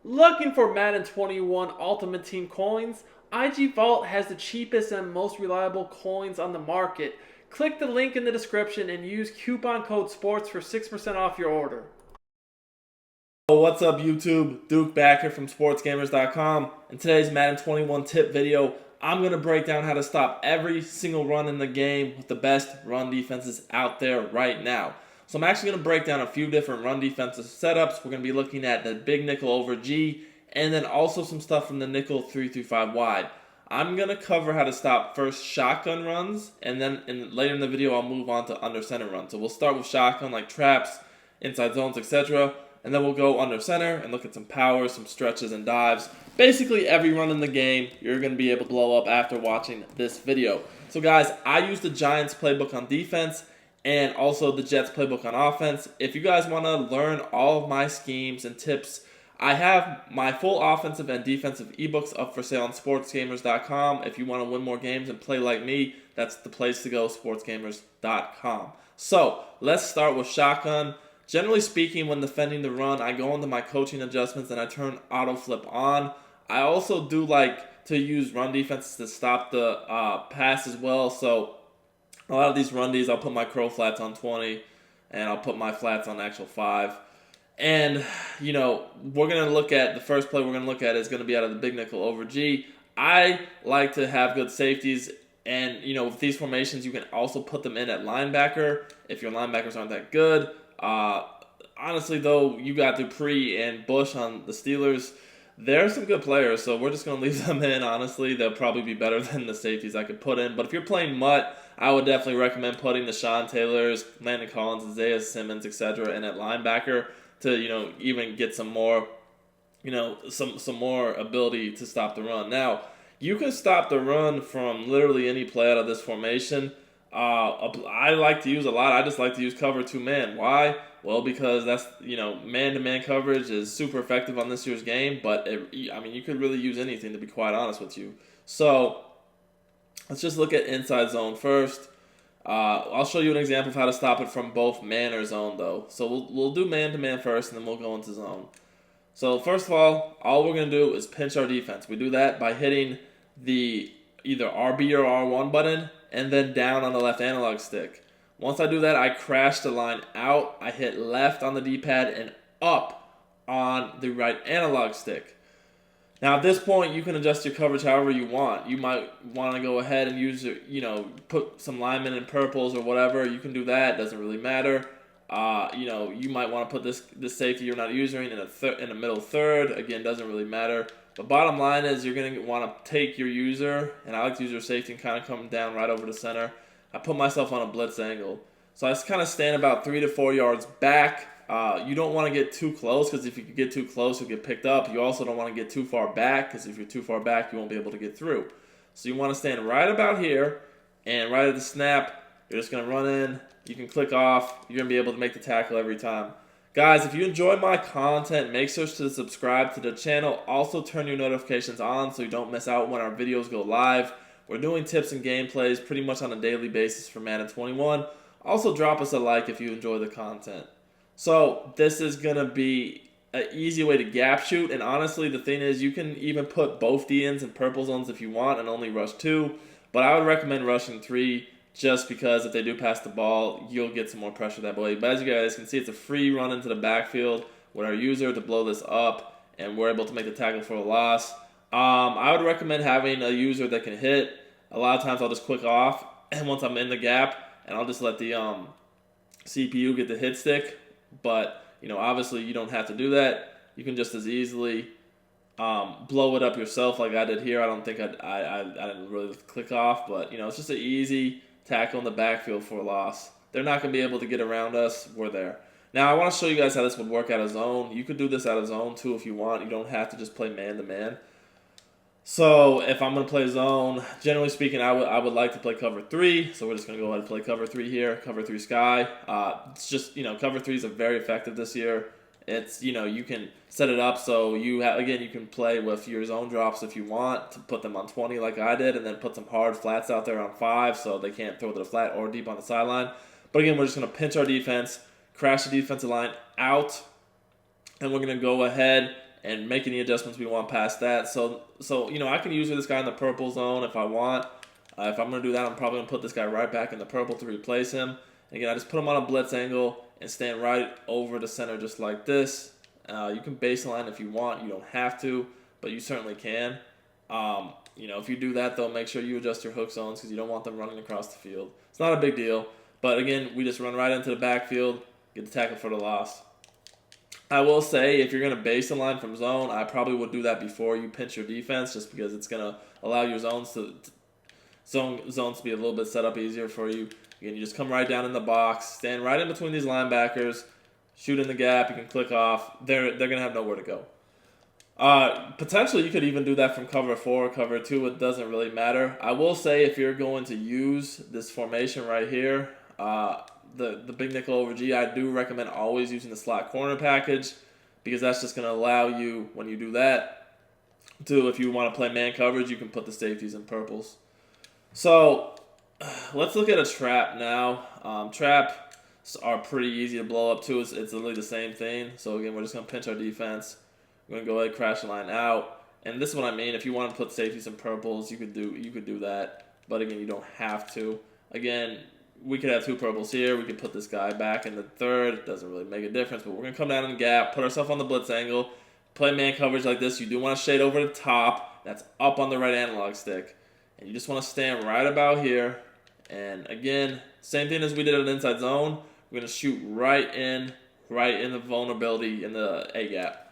Looking for Madden 21 Ultimate Team coins? IG Vault has the cheapest and most reliable coins on the market. Click the link in the description and use coupon code SPORTS for 6% off your order. What's up YouTube? Duke back here from sportsgamers.com. In today's Madden 21 tip video, I'm going to break down how to stop every single run in the game with the best run defenses out there right now. So I'm actually going to break down a few different run defensive setups. We're going to be looking at the big nickel over G, and then also some stuff from the nickel 3-5 wide. I'm going to cover how to stop first shotgun runs, and then later in the video I'll move on to under center runs. So we'll start with shotgun like traps, inside zones, etc. And then we'll go under center and look at some powers, some stretches, and dives. Basically every run in the game you're going to be able to blow up after watching this video. So guys, I use the Giants playbook on defense and also the Jets playbook on offense. If you guys want to learn all of my schemes and tips, I have my full offensive and defensive ebooks up for sale on sportsgamers.com. If you want to win more games and play like me, that's the place to go, sportsgamers.com. So let's start with shotgun. Generally speaking, when defending the run, I go into my coaching adjustments and I turn auto flip on. I also do like to use run defenses to stop the pass as well. So a lot of these run Ds, I'll put my crow flats on 20 and I'll put my flats on actual 5. And, you know, we're going to look at, the first play we're going to look at is going to be out of the big nickel over G. I like to have good safeties, and, you know, with these formations, you can also put them in at linebacker if your linebackers aren't that good. Honestly, though, you got Dupree and Bush on the Steelers. They're some good players, so we're just going to leave them in, honestly. They'll probably be better than the safeties I could put in. But if you're playing Mutt, I would definitely recommend putting the Sean Taylors, Landon Collins, Isaiah Simmons, etc. in at linebacker to, you know, even get some more, you know, some more ability to stop the run. Now, you can stop the run from literally any play out of this formation. I like to use a lot. I just like to use cover 2-man. Why? Well, because that's, you know, man-to-man coverage is super effective on this year's game, but I mean, you could really use anything, to be quite honest with you. So let's just look at inside zone first. I'll show you an example of how to stop it from both man or zone, though. So we'll do man-to-man first, and then we'll go into zone. So first of all we're going to do is pinch our defense. We do that by hitting the either RB or R1 button and then down on the left analog stick. Once I do that, I crash the line out. I hit left on the D-pad and up on the right analog stick. Now at this point, you can adjust your coverage however you want. You might want to go ahead and use, you know, put some linemen in purples or whatever. You can do that. Doesn't really matter. You know, you might want to put this safety you're not using in a middle third. Again, doesn't really matter. The bottom line is you're going to want to take your user, and I like to use your safety and kind of come down right over the center. I put myself on a blitz angle. So I just kind of stand about 3 to 4 yards back. You don't want to get too close, because if you get too close, you'll get picked up. You also don't want to get too far back, because if you're too far back, you won't be able to get through. So you want to stand right about here, and right at the snap, you're just going to run in. You can click off. You're going to be able to make the tackle every time. Guys, if you enjoy my content, make sure to subscribe to the channel. Also, turn your notifications on so you don't miss out when our videos go live. We're doing tips and gameplays pretty much on a daily basis for Madden 21. Also, drop us a like if you enjoy the content. So, this is going to be an easy way to gap shoot. And honestly, the thing is, you can even put both DNs in purple zones if you want and only rush 2. But I would recommend rushing 3. Just because if they do pass the ball, you'll get some more pressure that way. But as you guys can see, it's a free run into the backfield with our user to blow this up, and we're able to make the tackle for a loss. I would recommend having a user that can hit. A lot of times I'll just click off, and once I'm in the gap, and I'll just let the CPU get the hit stick. But, you know, obviously you don't have to do that. You can just as easily blow it up yourself like I did here. I don't think I didn't really click off, but, you know, it's just an easy tackle in the backfield for a loss. They're not going to be able to get around us. We're there. Now, I want to show you guys how this would work out of zone. You could do this out of zone, too, if you want. You don't have to just play man-to-man. So, if I'm going to play zone, generally speaking, I would like to play cover 3. So, we're just going to go ahead and play cover 3 here, cover 3 sky. It's just, you know, cover 3s are very effective this year. It's, you know, you can set it up so again, you can play with your zone drops if you want to put them on 20 like I did, and then put some hard flats out there on 5 so they can't throw to the flat or deep on the sideline. But again, we're just going to pinch our defense, crash the defensive line out, and we're going to go ahead and make any adjustments we want past that. So I can use this guy in the purple zone if I want. If I'm going to do that, I'm probably going to put this guy right back in the purple to replace him. And again, I just put him on a blitz angle and stand right over the center just like this. You can baseline if you want. You don't have to, but you certainly can. If you do that, though, make sure you adjust your hook zones because you don't want them running across the field. It's not a big deal. But again, we just run right into the backfield, get the tackle for the loss. I will say, if you're going to base a line from zone, I probably would do that before you pinch your defense just because it's going to allow your zones to be a little bit set up easier for you. Again, you just come right down in the box, stand right in between these linebackers, shoot in the gap, you can click off. They're going to have nowhere to go. Potentially, you could even do that from cover 4 or cover 2. It doesn't really matter. I will say, if you're going to use this formation right here, the big nickel over G, I do recommend always using the slot corner package because that's just going to allow you, when you do that, if you want to play man coverage, you can put the safeties in purples. So let's look at a trap now. Traps are pretty easy to blow up too. It's literally the same thing. So again, we're just going to pinch our defense. We're going to go ahead and crash the line out. And this is what I mean. If you want to put safeties in purples, you could do that. But again, you don't have to. Again, we could have 2 purples here. We could put this guy back in the third. It doesn't really make a difference. But we're going to come down in the gap, put ourselves on the blitz angle, play man coverage like this. You do want to shade over the top. That's up on the right analog stick. And you just want to stand right about here. And again, same thing as we did in inside zone. We're going to shoot right in the vulnerability in the A gap.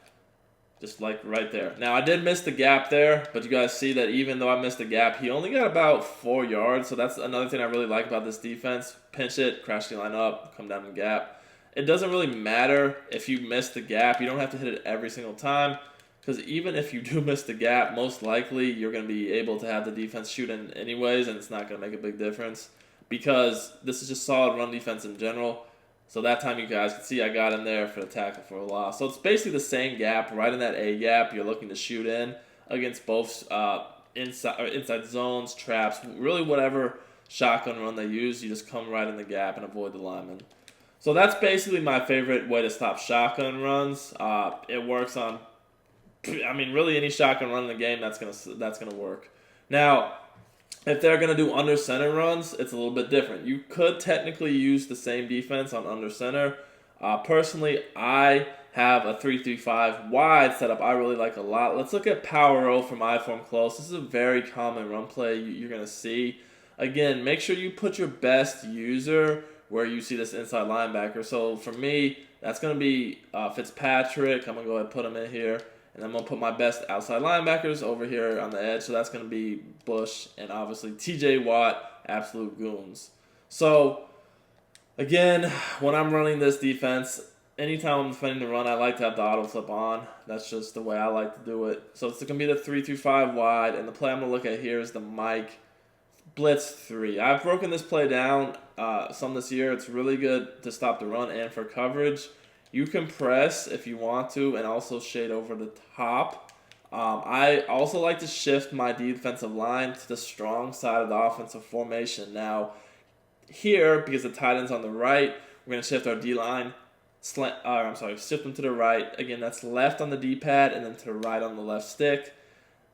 Just like right there. Now, I did miss the gap there, but you guys see that even though I missed the gap, he only got about 4 yards. So that's another thing I really like about this defense. Pinch it, crash the line up, come down the gap. It doesn't really matter if you miss the gap. You don't have to hit it every single time. Because even if you do miss the gap, most likely you're going to be able to have the defense shoot in anyways, and it's not going to make a big difference. Because this is just solid run defense in general. So that time you guys can see I got in there for the tackle for a loss. So it's basically the same gap, right in that A gap you're looking to shoot in against both inside zones, traps, really whatever shotgun run they use. You just come right in the gap and avoid the lineman. So that's basically my favorite way to stop shotgun runs. It works on, really any shotgun run in the game that's gonna work. Now, if they're going to do under center runs, it's a little bit different. You could technically use the same defense on under center. Personally, I have a 3-3-5 wide setup I really like a lot. Let's look at Power O from I-Form Close. This is a very common run play you're going to see. Again, make sure you put your best user where you see this inside linebacker. So for me, that's going to be Fitzpatrick. I'm going to go ahead and put him in here. And I'm going to put my best outside linebackers over here on the edge. So that's going to be Bush and obviously TJ Watt, absolute goons. So, again, when I'm running this defense, anytime I'm defending the run, I like to have the auto flip on. That's just the way I like to do it. So it's going to be the 3-5 wide. And the play I'm going to look at here is the Mike Blitz 3. I've broken this play down some this year. It's really good to stop the run and for coverage. You can press if you want to and also shade over the top. I also like to shift my defensive line to the strong side of the offensive formation. Now, here, because the tight end's on the right, we're going to shift our D-line. Shift them to the right. Again, that's left on the D-pad and then to the right on the left stick.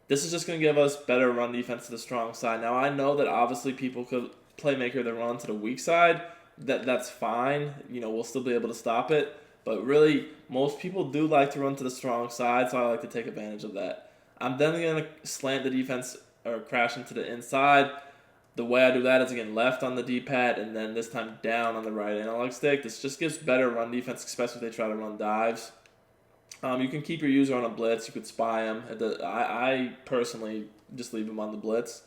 This is just going to give us better run defense to the strong side. Now, I know that obviously people could playmaker their run to the weak side. That's fine. We'll still be able to stop it. But really, most people do like to run to the strong side, so I like to take advantage of that. I'm then going to slant the defense or crash into the inside. The way I do that is, again, left on the D-pad and then this time down on the right analog stick. This just gives better run defense, especially if they try to run dives. You can keep your user on a blitz. You could spy him. I personally just leave him on the blitz.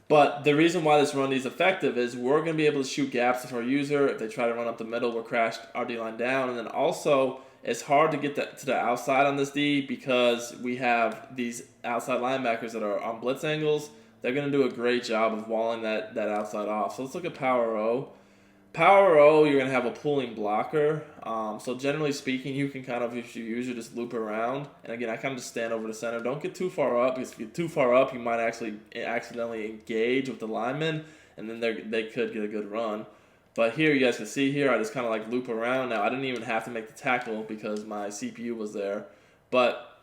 But the reason why this run D is effective is we're going to be able to shoot gaps with our user. If they try to run up the middle, we'll crash our D-line down. And then also, it's hard to get to the outside on this D because we have these outside linebackers that are on blitz angles. They're going to do a great job of walling that outside off. So let's look at Power O. Power O, you're going to have a pulling blocker. So generally speaking, you can kind of, if you use it, just loop around. And again, I kind of just stand over the center. Don't get too far up, because if you get too far up, you might actually accidentally engage with the lineman, and then they could get a good run. But here, you guys can see here, I just kind of like loop around. Now, I didn't even have to make the tackle because my CPU was there. But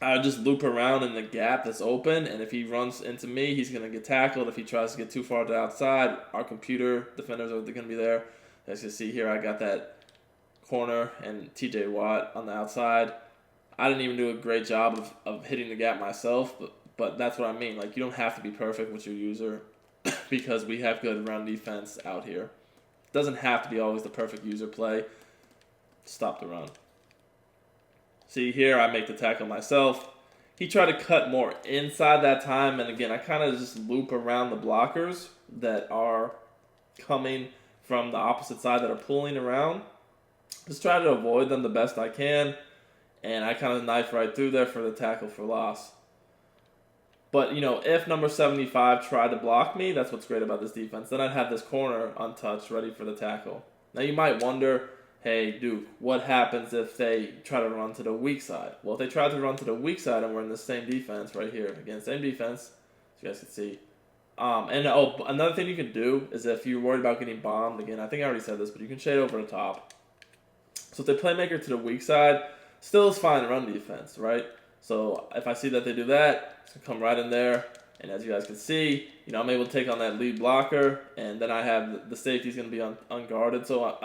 I would just loop around in the gap that's open, and if he runs into me, he's going to get tackled. If he tries to get too far to the outside, our computer defenders are going to be there. As you can see here, I got that corner and TJ Watt on the outside. I didn't even do a great job of hitting the gap myself, but that's what I mean. Like, you don't have to be perfect with your user because we have good run defense out here. It doesn't have to be always the perfect user play. Stop the run. See here, I make the tackle myself. He tried to cut more inside that time, and again, I kind of just loop around the blockers that are coming from the opposite side that are pulling around. Just try to avoid them the best I can, and I kind of knife right through there for the tackle for loss. But, if number 75 tried to block me, that's what's great about this defense. Then I'd have this corner untouched, ready for the tackle. Now, you might wonder, hey, Duke, what happens if they try to run to the weak side? Well, if they try to run to the weak side and we're in the same defense right here, again, same defense, as you guys can see. Another thing you can do is if you're worried about getting bombed, again, I think I already said this, but you can shade over the top. So if they playmaker to the weak side, still is fine run defense, right? So if I see that they do that, it's going to come right in there. And as you guys can see, I'm able to take on that lead blocker, and then I have the safety's going to be unguarded, so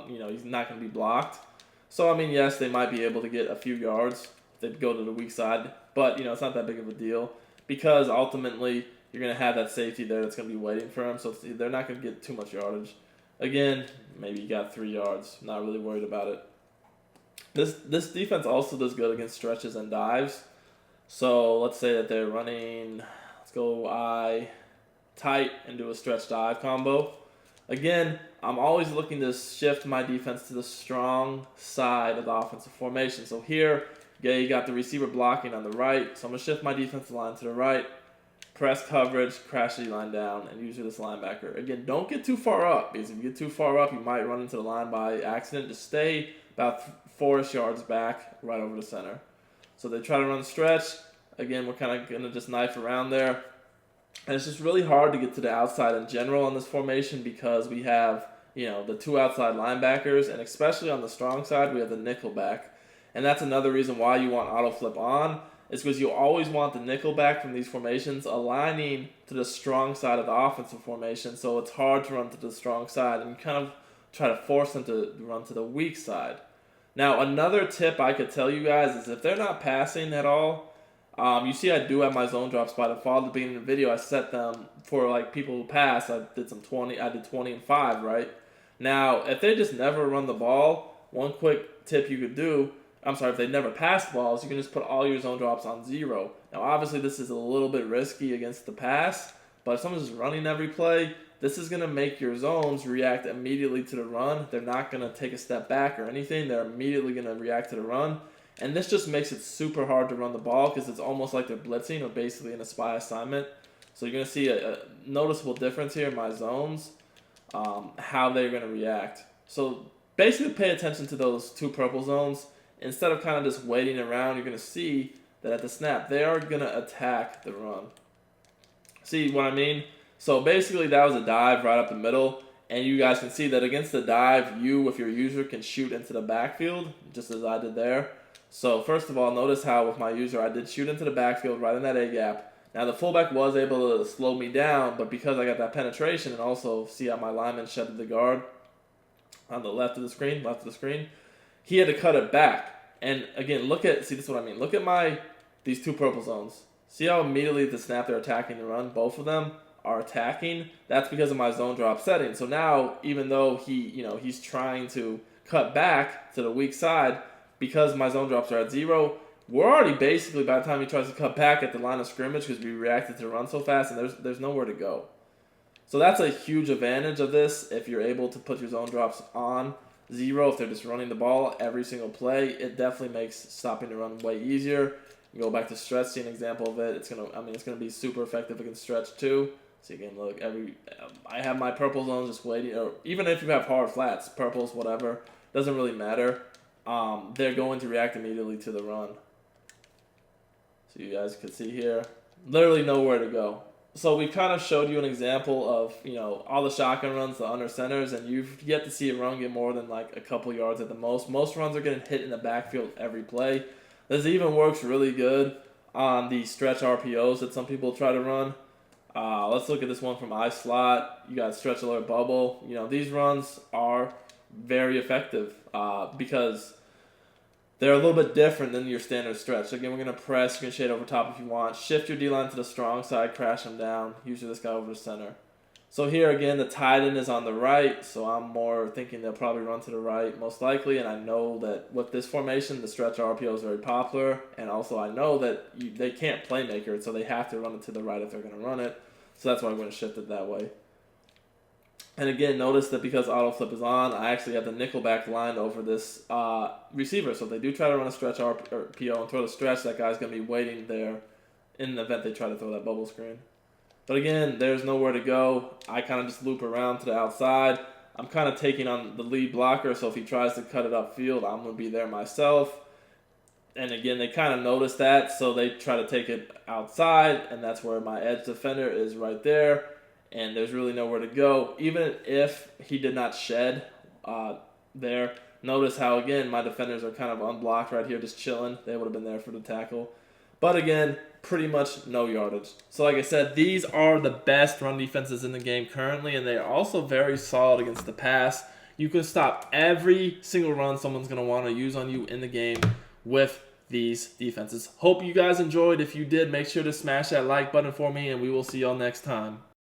he's not going to be blocked. So yes, they might be able to get a few yards if they go to the weak side, but it's not that big of a deal because ultimately you're going to have that safety there that's going to be waiting for him, so they're not going to get too much yardage. Again, maybe you got 3 yards. Not really worried about it. This defense also does good against stretches and dives. So let's say that they're running. Let's go I tight and do a stretch dive combo. Again, I'm always looking to shift my defense to the strong side of the offensive formation. So here, you got the receiver blocking on the right. So I'm going to shift my defensive line to the right. Press coverage, crash the line down, and use this linebacker. Again, don't get too far up, because if you get too far up, you might run into the line by accident. Just stay about 4-ish yards back, right over the center. So they try to run the stretch. Again, we're kind of going to just knife around there. And it's just really hard to get to the outside in general on this formation because we have, the 2 outside linebackers, and especially on the strong side, we have the nickel back. And that's another reason why you want auto flip on. Is because you always want the nickel back from these formations aligning to the strong side of the offensive formation, so it's hard to run to the strong side, and you kind of try to force them to run to the weak side. Now, another tip I could tell you guys is if they're not passing at all, you see I do have my zone drops by default. At the beginning of the video, I set them for people who pass. I did 20 and 5, right? Now, if they just never run the ball, one quick tip you could do, if they never pass balls, you can just put all your zone drops on 0. Now, obviously, this is a little bit risky against the pass, but if someone's just running every play, this is going to make your zones react immediately to the run. They're not going to take a step back or anything. They're immediately going to react to the run. And this just makes it super hard to run the ball because it's almost like they're blitzing or basically in a spy assignment. So you're going to see a noticeable difference here in my zones, how they're going to react. So basically pay attention to those 2 purple zones. Instead of kind of just waiting around, you're going to see that at the snap, they are going to attack the run. See what I mean? So basically, that was a dive right up the middle. And you guys can see that against the dive, you, with your user, can shoot into the backfield, just as I did there. So first of all, notice how with my user, I did shoot into the backfield right in that A-gap. Now, the fullback was able to slow me down, but because I got that penetration and also see how my lineman shedded the guard on the left of the screen, he had to cut it back. And again, this is what I mean. Look at these 2 purple zones. See how immediately at the snap they're attacking the run? Both of them are attacking. That's because of my zone drop setting. So now, even though he's trying to cut back to the weak side, because my zone drops are at 0, we're already basically, by the time he tries to cut back at the line of scrimmage because we reacted to the run so fast, and there's nowhere to go. So that's a huge advantage of this if you're able to put your zone drops on 0. If they're just running the ball every single play, it definitely makes stopping the run way easier. You go back to stretch, see an example of it. It's gonna be super effective against stretch too. So again, look, I have my purple zones just waiting, or even if you have hard flats, purples, whatever, doesn't really matter. They're going to react immediately to the run. So you guys can see here, literally nowhere to go. So we kind of showed you an example of, all the shotgun runs, the under centers, and you've yet to see a run get more than a couple yards at the most. Most runs are getting hit in the backfield every play. This even works really good on the stretch RPOs that some people try to run. Let's look at this one from iSlot. You got stretch alert bubble. These runs are very effective because they're a little bit different than your standard stretch. Again, we're going to press. You can shade over top if you want. Shift your D-line to the strong side. Crash him down. Usually this guy over the center. So here again, the tight end is on the right. So I'm more thinking they'll probably run to the right most likely. And I know that with this formation, the stretch RPO is very popular. And also I know that they can't playmaker it. So they have to run it to the right if they're going to run it. So that's why I'm going to shift it that way. And again, notice that because auto flip is on, I actually have the nickel back line over this receiver. So if they do try to run a stretch RPO and throw the stretch, that guy's going to be waiting there in the event they try to throw that bubble screen. But again, there's nowhere to go. I kind of just loop around to the outside. I'm kind of taking on the lead blocker, so if he tries to cut it upfield, I'm going to be there myself. And again, they kind of notice that, so they try to take it outside, and that's where my edge defender is right there. And there's really nowhere to go. Even if he did not shed there, notice how, again, my defenders are kind of unblocked right here, just chilling. They would have been there for the tackle. But again, pretty much no yardage. So like I said, these are the best run defenses in the game currently, and they are also very solid against the pass. You can stop every single run someone's going to want to use on you in the game with these defenses. Hope you guys enjoyed. If you did, make sure to smash that like button for me, and we will see y'all next time.